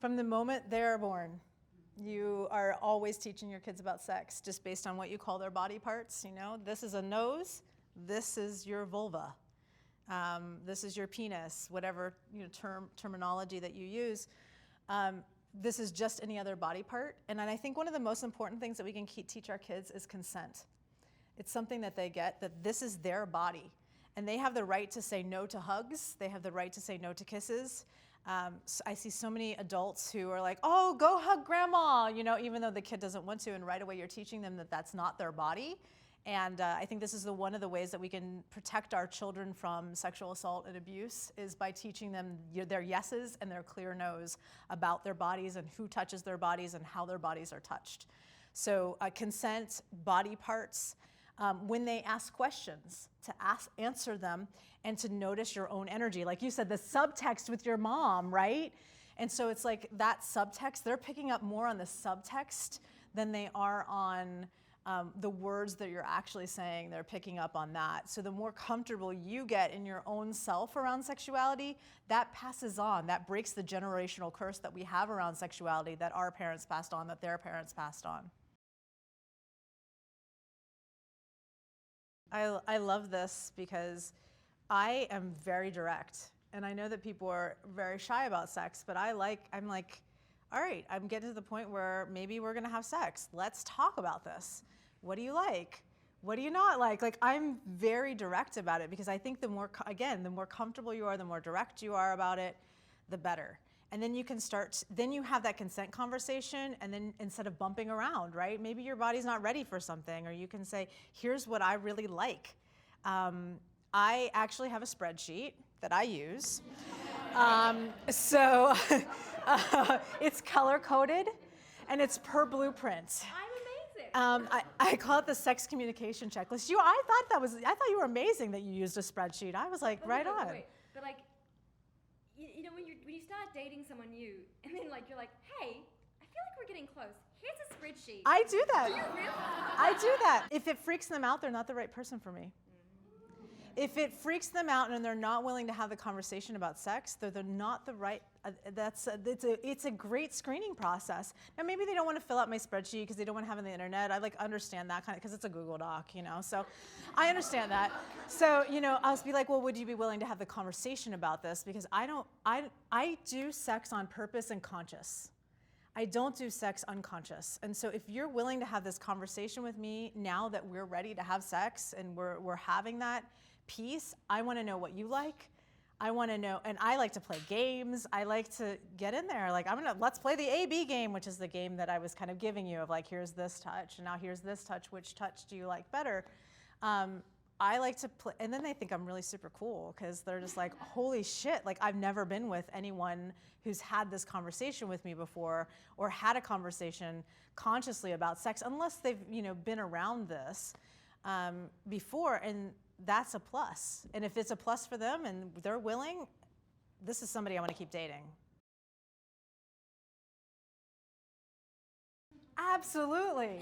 From the moment they're born, you are always teaching your kids about sex just based on what you call their body parts. You know, this is a nose, this is your vulva, this is your penis, whatever terminology that you use. This is just any other body part. And I think one of the most important things that we can teach our kids is consent. It's something that they get, that this is their body. And they have the right to say no to hugs. They have the right to say no to kisses. So I see so many adults who are like, oh, go hug grandma, you know, even though the kid doesn't want to, and right away you're teaching them that that's not their body. And I think this is one of the ways that we can protect our children from sexual assault and abuse, is by teaching them their yeses and their clear nos about their bodies and who touches their bodies and how their bodies are touched. So consent, body parts, when they ask questions, to answer them and to notice your own energy. Like you said, the subtext with your mom, right? And so it's like that subtext, they're picking up more on the subtext than they are on the words that you're actually saying. They're picking up on that. So the more comfortable you get in your own self around sexuality, that passes on. That breaks the generational curse that we have around sexuality, that our parents passed on, that their parents passed on. I love this because I am very direct. And I know that people are very shy about sex, but I'm like, all right, I'm getting to the point where maybe we're gonna have sex. Let's talk about this. What do you like? What do you not like? Like, I'm very direct about it, because I think the more comfortable you are, the more direct you are about it, the better. And then you can then you have that consent conversation, and then instead of bumping around, right? Maybe your body's not ready for something, or you can say, here's what I really like. I actually have a spreadsheet that I use. It's color-coded, and it's per blueprint. I'm amazing. I call it the sex communication checklist. I thought you were amazing that you used a spreadsheet. I was like, right on. Wait. But like, you know, when you start dating someone new, and then like you're like, hey, I feel like we're getting close. Here's a spreadsheet. I do that. Do you really? I do that. If it freaks them out, they're not the right person for me. If it freaks them out and they're not willing to have the conversation about sex, they're not the right, it's a great screening process. Now maybe they don't want to fill out my spreadsheet because they don't want to have it on the internet. I understand that kind of, because it's a Google Doc, you know, so I understand that. So, you know, I'll be like, well, would you be willing to have the conversation about this? Because I do sex on purpose and conscious. I don't do sex unconscious. And so if you're willing to have this conversation with me now that we're ready to have sex and we're having that piece, I want to know what you like. I want to know, and I like to play games. I like to get in there. Like, let's play the A-B game, which is the game that I was kind of giving you of like, here's this touch, and now here's this touch. Which touch do you like better? I like to play, and then they think I'm really super cool, because they're just like, holy shit, like I've never been with anyone who's had this conversation with me before, or had a conversation consciously about sex, unless they've, you know, been around this before, and that's a plus. And if it's a plus for them and they're willing, this is somebody I want to keep dating. Absolutely.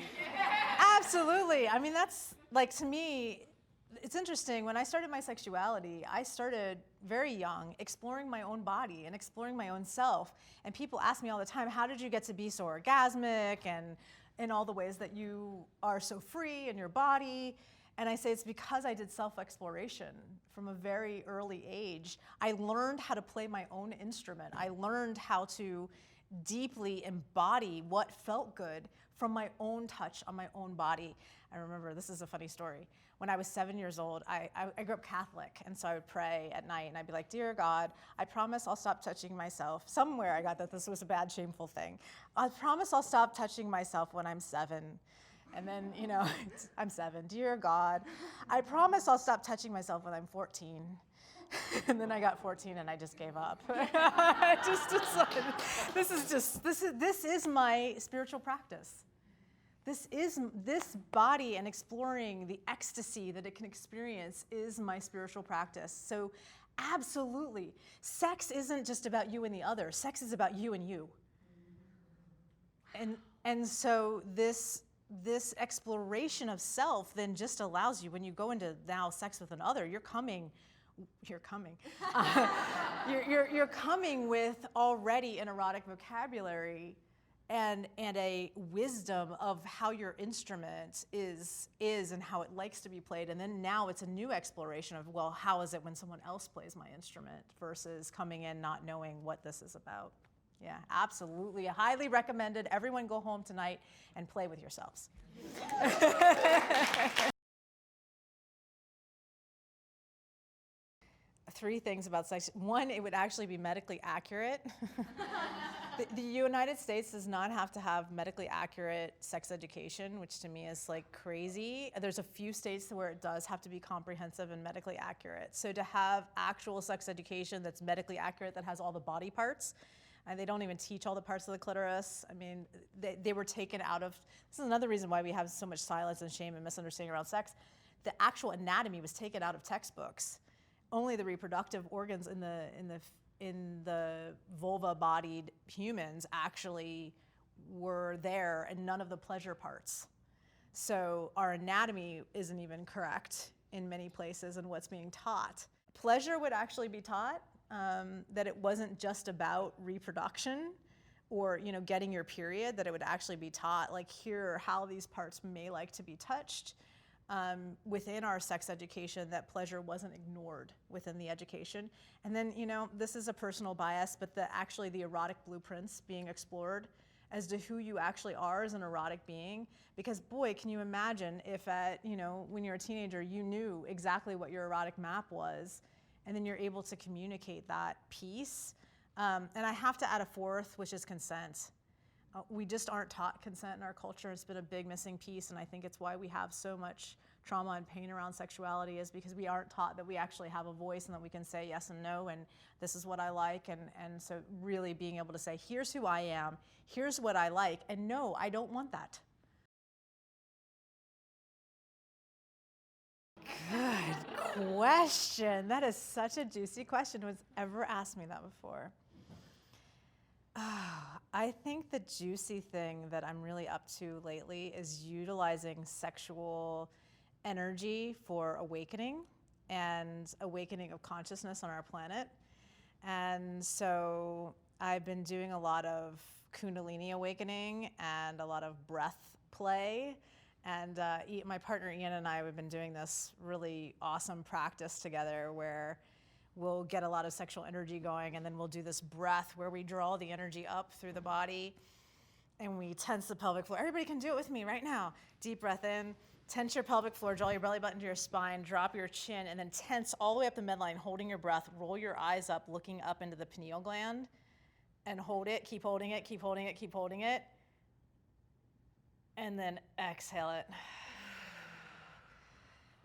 Absolutely. I mean, that's like, to me, it's interesting. When I started my sexuality, I started very young, exploring my own body and exploring my own self. And people ask me all the time, how did you get to be so orgasmic, and in all the ways that you are so free in your body? And I say it's because I did self-exploration from a very early age. I learned how to play my own instrument. I learned how to deeply embody what felt good from my own touch on my own body. I remember, this is a funny story. When I was 7 years old, I grew up Catholic, and so I would pray at night, and I'd be like, dear God, I promise I'll stop touching myself. Somewhere I got that this was a bad, shameful thing. I promise I'll stop touching myself when I'm 7. And then, you know, I'm 7. Dear God, I promise I'll stop touching myself when I'm 14. And then I got 14 and I just gave up. I just decided, this is my spiritual practice. This body and exploring the ecstasy that it can experience is my spiritual practice. So absolutely, sex isn't just about you and the other. Sex is about you and you. And so this exploration of self then just allows you, when you go into now sex with another, you're coming you're coming. You're coming with already an erotic vocabulary and a wisdom of how your instrument is and how it likes to be played. And then now it's a new exploration of, well, how is it when someone else plays my instrument versus coming in not knowing what this is about. Yeah, absolutely. Highly recommended. Everyone go home tonight and play with yourselves. 3 things about sex. 1, it would actually be medically accurate. The United States does not have to have medically accurate sex education, which to me is like crazy. There's a few states where it does have to be comprehensive and medically accurate. So to have actual sex education that's medically accurate, that has all the body parts, and they don't even teach all the parts of the clitoris. I mean, they were taken out of, this is another reason why we have so much silence and shame and misunderstanding around sex. The actual anatomy was taken out of textbooks. Only the reproductive organs in the vulva-bodied humans actually were there, and none of the pleasure parts. So our anatomy isn't even correct in many places in what's being taught. Pleasure would actually be taught, that it wasn't just about reproduction or getting your period, that it would actually be taught, like, here are how these parts may like to be touched. Within our sex education, that pleasure wasn't ignored within the education. And then, this is a personal bias, but actually the erotic blueprints being explored as to who you actually are as an erotic being. Because boy, can you imagine if when you're a teenager, you knew exactly what your erotic map was, and then you're able to communicate that piece. And I have to add a 4th, which is consent. We just aren't taught consent in our culture. It's been a big missing piece, and I think it's why we have so much trauma and pain around sexuality, is because we aren't taught that we actually have a voice and that we can say yes and no, and this is what I like, and so really being able to say, here's who I am, here's what I like, and no, I don't want that. Good question. That is such a juicy question. No one's ever asked me that before. I think the juicy thing that I'm really up to lately is utilizing sexual energy for awakening and awakening of consciousness on our planet. And so I've been doing a lot of Kundalini awakening and a lot of breath play. And my partner Ian and I, we've been doing this really awesome practice together where we'll get a lot of sexual energy going, and then we'll do this breath where we draw the energy up through the body and we tense the pelvic floor. Everybody can do it with me right now. Deep breath in, tense your pelvic floor, draw your belly button to your spine, drop your chin, and then tense all the way up the midline, holding your breath. Roll your eyes up, looking up into the pineal gland, and hold it, keep holding it, keep holding it, keep holding it. And then exhale it.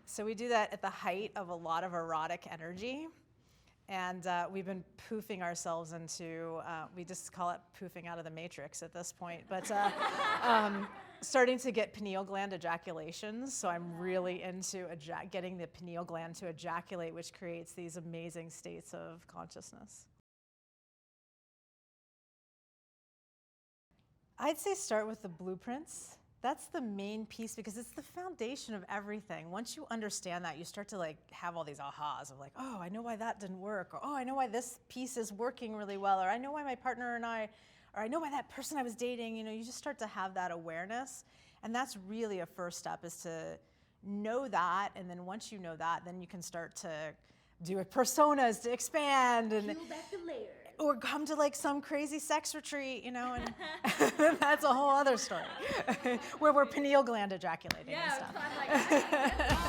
So we do that at the height of a lot of erotic energy. And we've been poofing ourselves into, we just call it poofing out of the matrix at this point, but starting to get pineal gland ejaculations. So I'm really into getting the pineal gland to ejaculate, which creates these amazing states of consciousness. I'd say start with the blueprints. That's the main piece, because it's the foundation of everything. Once you understand that, you start to have all these ahas of oh, I know why that didn't work, or oh, I know why this piece is working really well, or I know why my partner and I, or I know why that person I was dating, you just start to have that awareness. And that's really a first step, is to know that. And then once you know that, then you can start to do personas to expand and peel back the layers. Or come to some crazy sex retreat, and that's a whole other story where we're pineal gland ejaculating and stuff. Yeah,